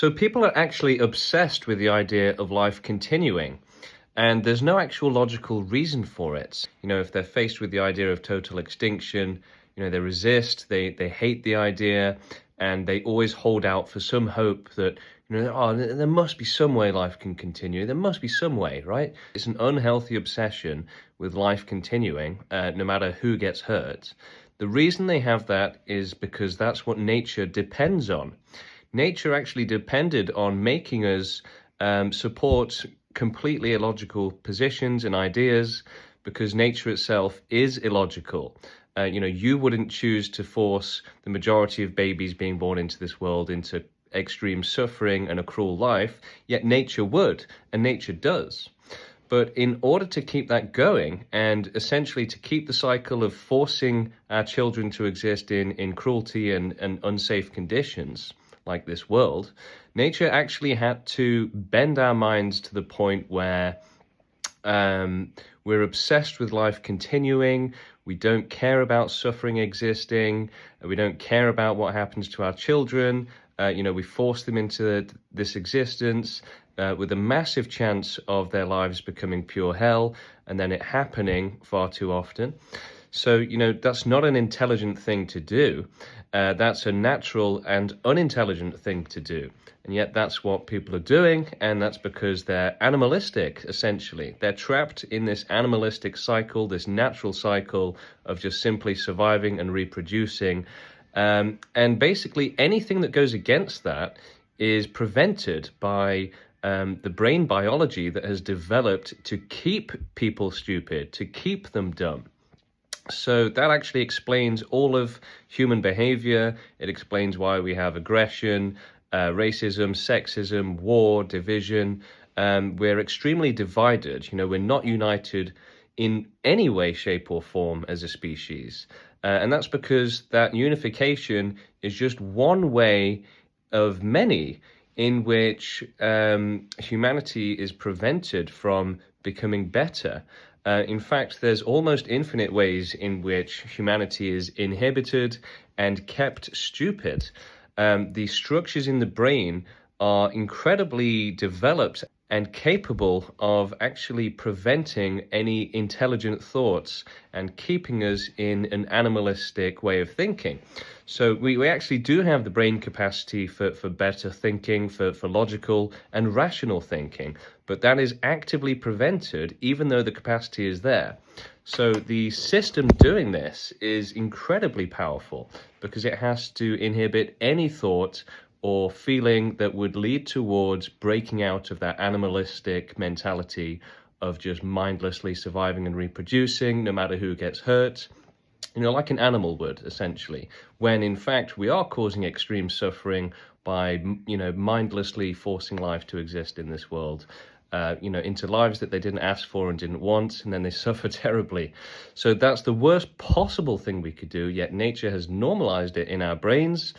So people are actually obsessed with the idea of life continuing, and there's no actual logical reason for it. If they're faced with the idea of total extinction, they resist, they hate the idea, and they always hold out for some hope that, oh, there must be some way life can continue. There must be some way, right? It's an unhealthy obsession with life continuing, no matter who gets hurt. The reason they have that is because that's what nature depends on. Nature actually depended on making us support completely illogical positions and ideas, because nature itself is illogical. You wouldn't choose to force the majority of babies being born into this world into extreme suffering and a cruel life, yet nature would, and nature does. But in order to keep that going, and essentially to keep the cycle of forcing our children to exist in cruelty and unsafe conditions, like this world, nature actually had to bend our minds to the point where we're obsessed with life continuing. We don't care about suffering existing. We don't care about what happens to our children. We force them into this existence with a massive chance of their lives becoming pure hell, and then it happening far too often. So, that's not an intelligent thing to do. That's a natural and unintelligent thing to do. And yet that's what people are doing, and that's because they're animalistic, essentially. They're trapped in this animalistic cycle, this natural cycle of just simply surviving and reproducing. And basically anything that goes against that is prevented by the brain biology that has developed to keep people stupid, to keep them dumb. So that actually explains all of human behavior. It explains why we have aggression, racism, sexism, war, division. We're extremely divided. We're not united in any way, shape, or form as a species. And that's because that unification is just one way of many in which humanity is prevented from becoming better. In fact, there's almost infinite ways in which humanity is inhibited and kept stupid. The structures in the brain are incredibly developed and capable of actually preventing any intelligent thoughts and keeping us in an animalistic way of thinking. So we actually do have the brain capacity for better thinking, for logical and rational thinking, but that is actively prevented even though the capacity is there. So the system doing this is incredibly powerful because it has to inhibit any thought or feeling that would lead towards breaking out of that animalistic mentality of just mindlessly surviving and reproducing, no matter who gets hurt, like an animal would, essentially, when in fact we are causing extreme suffering by, mindlessly forcing life to exist in this world. Into lives that they didn't ask for and didn't want, and then they suffer terribly. So that's the worst possible thing we could do, yet nature has normalized it in our brains.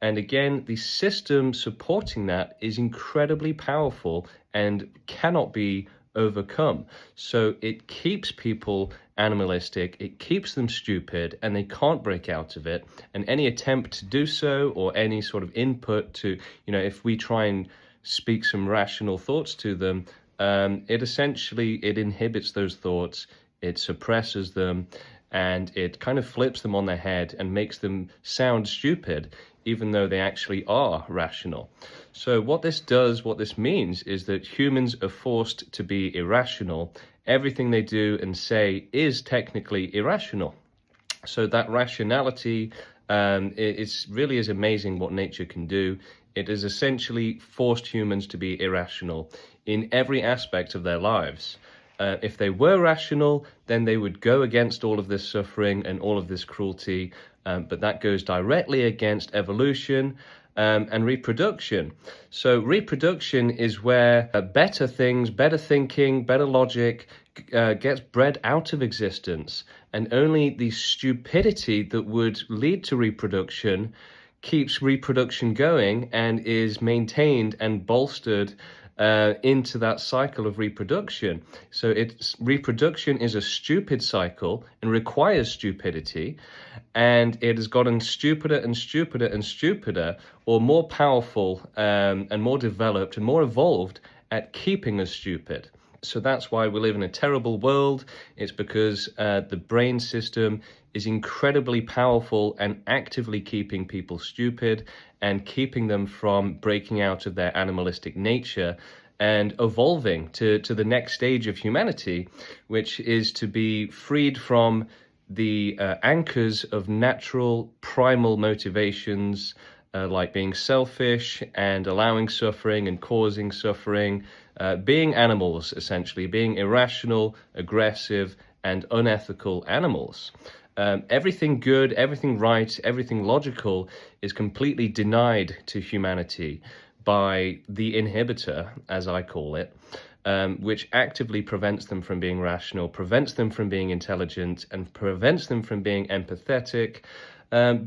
And again, the system supporting that is incredibly powerful and cannot be overcome. So it keeps people animalistic, it keeps them stupid, and they can't break out of it. And any attempt to do so, or any sort of input to, if we try and speak some rational thoughts to them, it inhibits those thoughts, it suppresses them, and it kind of flips them on their head and makes them sound stupid, even though they actually are rational. So what this means is that humans are forced to be irrational. Everything they do and say is technically irrational. So that rationality, it really is amazing what nature can do. It has essentially forced humans to be irrational in every aspect of their lives. If they were rational, then they would go against all of this suffering and all of this cruelty, but that goes directly against evolution and reproduction. So reproduction is where better things, better thinking, better logic gets bred out of existence, and only the stupidity that would lead to reproduction keeps reproduction going and is maintained and bolstered into that cycle of reproduction. So reproduction is a stupid cycle and requires stupidity, and it has gotten stupider and stupider and stupider, or more powerful and more developed and more evolved at keeping us stupid. So that's why we live in a terrible world. It's because the brain system is incredibly powerful and actively keeping people stupid and keeping them from breaking out of their animalistic nature and evolving to the next stage of humanity, which is to be freed from the anchors of natural primal motivations, like being selfish and allowing suffering and causing suffering, being animals, essentially, being irrational, aggressive, and unethical animals. Everything good, everything right, everything logical is completely denied to humanity by the inhibitor, as I call it, which actively prevents them from being rational, prevents them from being intelligent, and prevents them from being empathetic,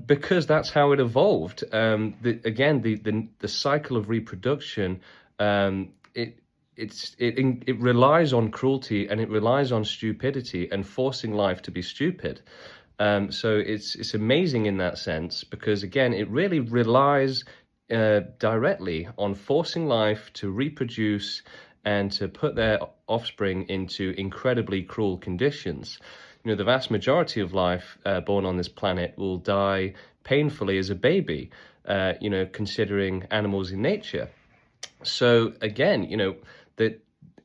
because that's how it evolved. The cycle of reproduction, it relies on cruelty, and it relies on stupidity and forcing life to be stupid. So it's amazing in that sense, because again, it really relies directly on forcing life to reproduce and to put their offspring into incredibly cruel conditions. The vast majority of life born on this planet will die painfully as a baby, considering animals in nature. So again, that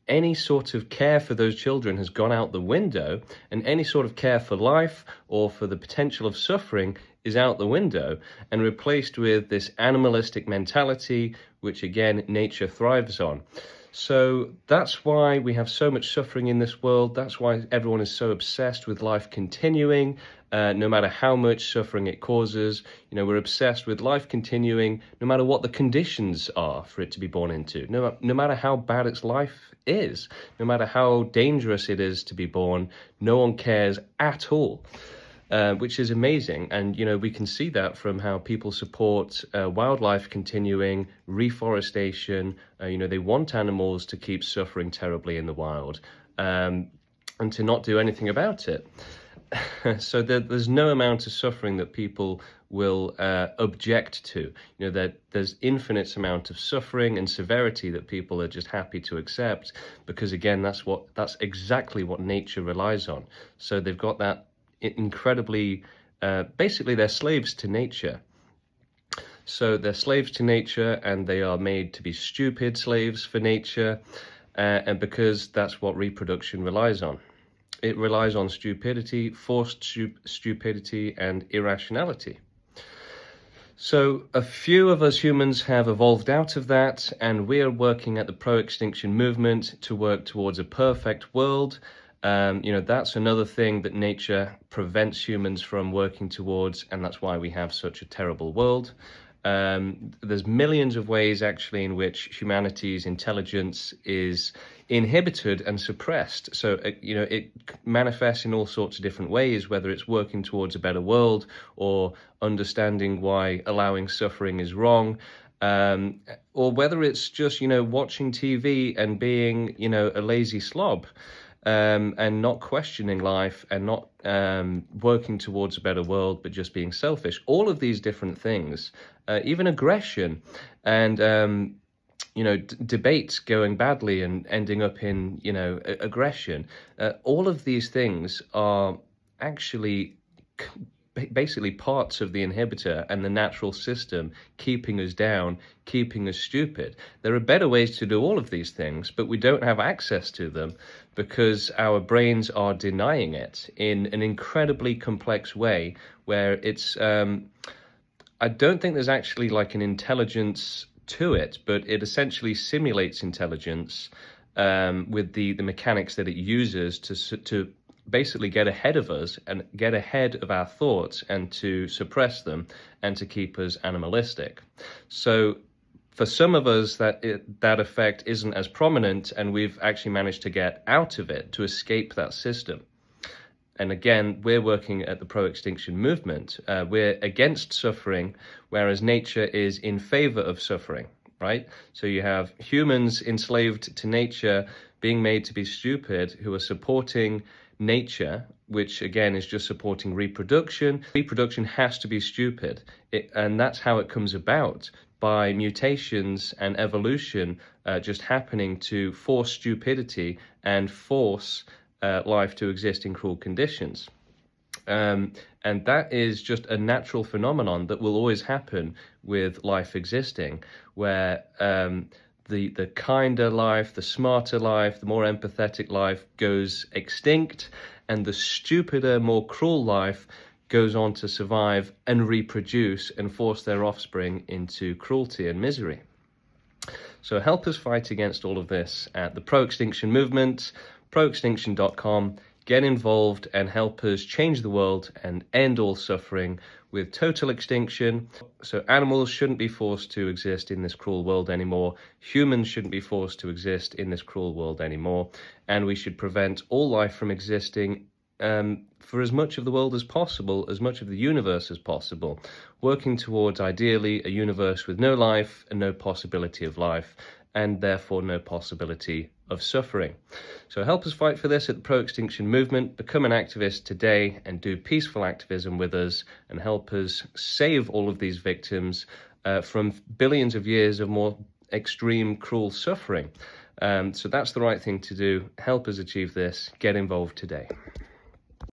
any sort of care for those children has gone out the window, and any sort of care for life or for the potential of suffering is out the window and replaced with this animalistic mentality, which again, nature thrives on. So that's why we have so much suffering in this world. That's why everyone is so obsessed with life continuing, no matter how much suffering it causes. We're obsessed with life continuing, no matter what the conditions are for it to be born into, no matter how bad its life is, no matter how dangerous it is to be born, no one cares at all. Which is amazing. And, we can see that from how people support wildlife continuing, reforestation. They want animals to keep suffering terribly in the wild, and to not do anything about it. So there's no amount of suffering that people will object to. That there's infinite amount of suffering and severity that people are just happy to accept, because again, that's exactly what nature relies on. So they've got that incredibly, basically they're slaves to nature. So they're slaves to nature, and they are made to be stupid slaves for nature, and because that's what reproduction relies on. It relies on stupidity, forced stupidity, and irrationality. So a few of us humans have evolved out of that, and we are working at the pro-extinction movement to work towards a perfect world. That's another thing that nature prevents humans from working towards, and that's why we have such a terrible world. There's millions of ways, actually, in which humanity's intelligence is inhibited and suppressed. So, it manifests in all sorts of different ways, whether it's working towards a better world or understanding why allowing suffering is wrong. Or whether it's just, watching TV and being, a lazy slob. And not questioning life, and not working towards a better world, but just being selfish. All of these different things, even aggression, and debates going badly and ending up in aggression. All of these things are actually basically parts of the inhibitor and the natural system keeping us down, keeping us stupid. There are better ways to do all of these things, but we don't have access to them because our brains are denying it in an incredibly complex way, where it's, I don't think there's actually like an intelligence to it, but it essentially simulates intelligence with the mechanics that it uses to basically get ahead of us and get ahead of our thoughts, and to suppress them and to keep us animalistic. So for some of us, that effect isn't as prominent, and we've actually managed to get out of it, to escape that system. And again, we're working at the pro-extinction movement. We're against suffering, whereas nature is in favor of suffering. right? So you have humans enslaved to nature being made to be stupid who are supporting nature, which again is just supporting reproduction. Reproduction has to be stupid, and that's how it comes about, by mutations and evolution just happening to force stupidity and force life to exist in cruel conditions. And that is just a natural phenomenon that will always happen with life existing, where the kinder life, the smarter life, the more empathetic life goes extinct, and the stupider, more cruel life goes on to survive and reproduce and force their offspring into cruelty and misery. So help us fight against all of this at the Pro-Extinction Movement, proextinction.com. Get involved and help us change the world and end all suffering with total extinction. So animals shouldn't be forced to exist in this cruel world anymore. Humans shouldn't be forced to exist in this cruel world anymore. And we should prevent all life from existing for as much of the world as possible, as much of the universe as possible, working towards ideally a universe with no life and no possibility of life, and therefore no possibility of suffering. So help us fight for this at the Pro-Extinction Movement. Become an activist today and do peaceful activism with us, and help us save all of these victims from billions of years of more extreme, cruel suffering. So that's the right thing to do. Help us achieve this. Get involved today.